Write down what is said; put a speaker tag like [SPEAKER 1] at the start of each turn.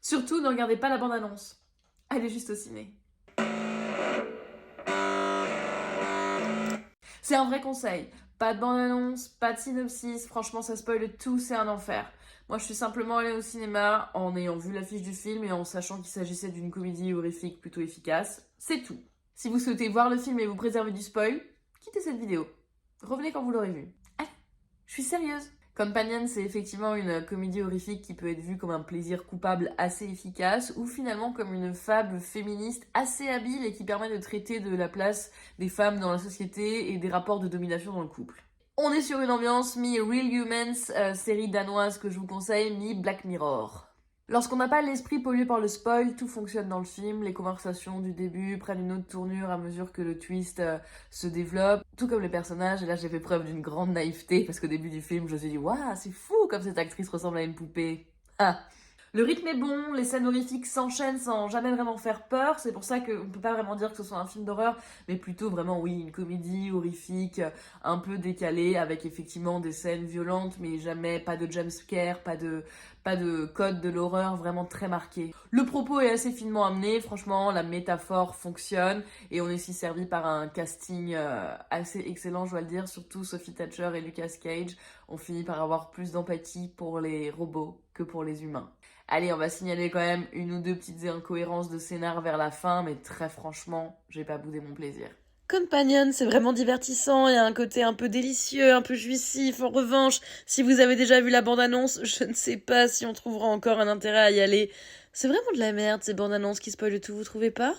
[SPEAKER 1] Surtout, ne regardez pas la bande-annonce. Allez juste au ciné. C'est un vrai conseil. Pas de bande-annonce, pas de synopsis, franchement ça spoil tout, c'est un enfer. Moi je suis simplement allée au cinéma en ayant vu l'affiche du film et en sachant qu'il s'agissait d'une comédie horrifique plutôt efficace. C'est tout. Si vous souhaitez voir le film et vous préserver du spoil, quittez cette vidéo. Revenez quand vous l'aurez vu. Allez, je suis sérieuse. Companion, c'est effectivement une comédie horrifique qui peut être vue comme un plaisir coupable assez efficace ou finalement comme une fable féministe assez habile et qui permet de traiter de la place des femmes dans la société et des rapports de domination dans le couple. On est sur une ambiance mi-Real Humans, série danoise que je vous conseille, mi-Black Mirror. Lorsqu'on n'a pas l'esprit pollué par le spoil, tout fonctionne dans le film. Les conversations du début prennent une autre tournure à mesure que le twist se développe, tout comme les personnages. Et là, j'ai fait preuve d'une grande naïveté parce qu'au début du film, je me suis dit, waouh, c'est fou comme cette actrice ressemble à une poupée. Ah. Le rythme est bon, les scènes horrifiques s'enchaînent sans jamais vraiment faire peur, c'est pour ça qu'on ne peut pas vraiment dire que ce soit un film d'horreur, mais plutôt vraiment, oui, une comédie horrifique, un peu décalée, avec effectivement des scènes violentes, mais jamais, pas de jumpscare, pas de code de l'horreur vraiment très marqué. Le propos est assez finement amené, franchement, la métaphore fonctionne, et on est aussi servi par un casting assez excellent, je dois le dire, surtout Sophie Thatcher et Lucas Cage. On finit par avoir plus d'empathie pour les robots que pour les humains. Allez, on va signaler quand même une ou deux petites incohérences de scénar vers la fin, mais très franchement, j'ai pas boudé mon plaisir.
[SPEAKER 2] Companion, c'est vraiment divertissant, il y a un côté un peu délicieux, un peu jouissif. En revanche, si vous avez déjà vu la bande-annonce, je ne sais pas si on trouvera encore un intérêt à y aller. C'est vraiment de la merde, ces bandes-annonces qui spoilent tout, vous trouvez pas ?